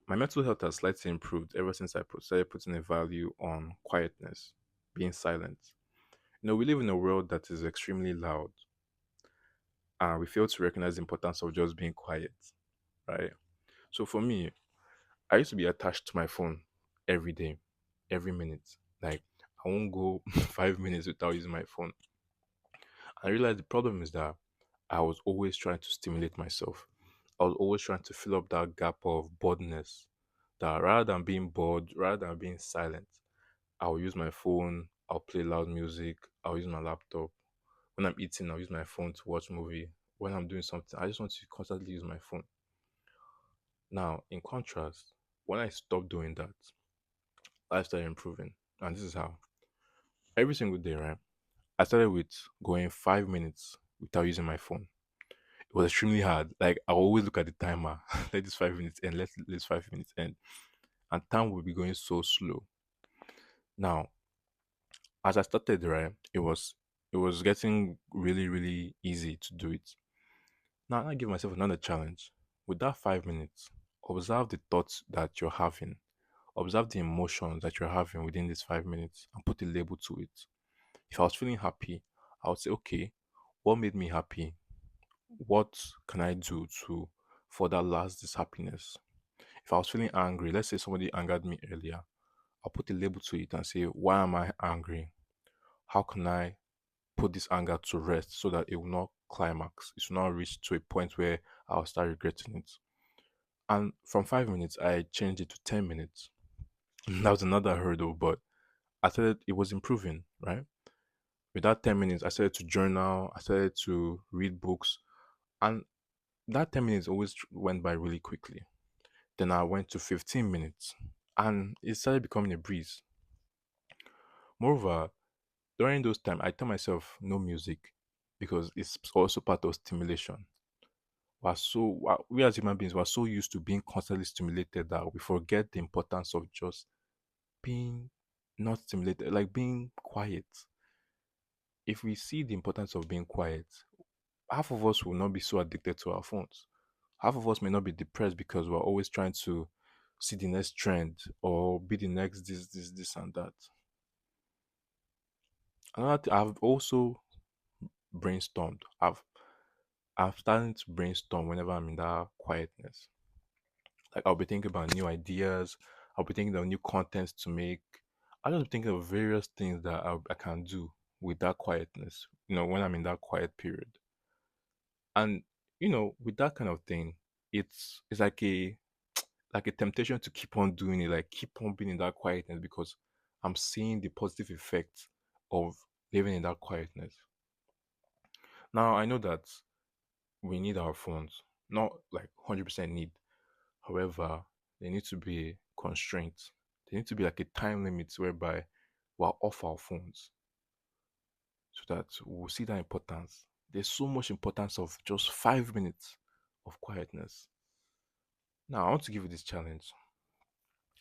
My mental health has slightly improved ever since started putting a value on quietness, being silent. We live in a world that is extremely loud, and we fail to recognize the importance of just being quiet, right? So for me, I used to be attached to my phone every day, every minute. Like I won't go 5 minutes without using my phone. I realized the problem is that I was always trying to stimulate myself. I was always trying to fill up that gap of boredness. That rather than being bored, rather than being silent, I'll use my phone, I'll play loud music, I'll use my laptop. When I'm eating, I'll use my phone to watch movie. When I'm doing something, I just want to constantly use my phone. Now, in contrast, when I stopped doing that, life started improving. And this is how. Every single day, right? I started with going 5 minutes without using my phone. It was extremely hard. Like I always look at the timer, let this 5 minutes end, let this 5 minutes end. And time will be going so slow. Now, as I started, right, it was getting really, really easy to do it. Now I give myself another challenge. With that 5 minutes, observe the thoughts that you're having. Observe the emotions that you're having within these 5 minutes and put a label to it. If I was feeling happy, I would say, okay, what made me happy? What can I do to further last this happiness? If I was feeling angry, let's say somebody angered me earlier, I'll put a label to it and say, why am I angry? How can I put this anger to rest so that it will not climax? It will not reach to a point where I'll start regretting it. And from 5 minutes, I changed it to 10 minutes. That was another hurdle, but I started, it was improving, right? With that 10 minutes, I started to journal, I started to read books, and that 10 minutes always went by really quickly. Then I went to 15 minutes, and it started becoming a breeze. Moreover, during those times, I tell myself no music because it's also part of stimulation. We as human beings, we're so used to being constantly stimulated that we forget the importance of just being not stimulated, like being quiet. If we see the importance of being quiet, half of us will not be so addicted to our phones. Half of us may not be depressed because we're always trying to see the next trend or be the next this, and that. Another thing, I've also brainstormed. I'm starting to brainstorm whenever I'm in that quietness. Like I'll be thinking about new ideas. I'll be thinking of new contents to make. I'll just be thinking of various things that I can do with that quietness. When I'm in that quiet period. And with that kind of thing, it's like a temptation to keep on doing it, like keep on being in that quietness because I'm seeing the positive effects of living in that quietness. Now I know that we need our phones, not like 100% need. However, there needs to be constraints. There needs to be like a time limit whereby we're off our phones so that we'll see that importance. There's so much importance of just 5 minutes of quietness. Now I want to give you this challenge.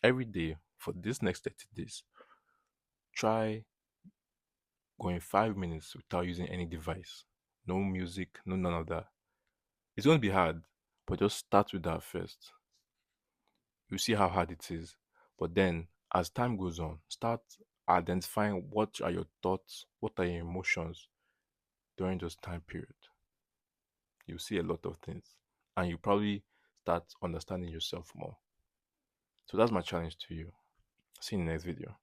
Every day for this next 30 days, try going 5 minutes without using any device. No music, no none of that. It's going to be hard, but just start with that first. You see how hard it is. But then, as time goes on, start identifying what are your thoughts, what are your emotions during this time period. You see a lot of things, and you probably start understanding yourself more. So that's my challenge to you. See you in the next video.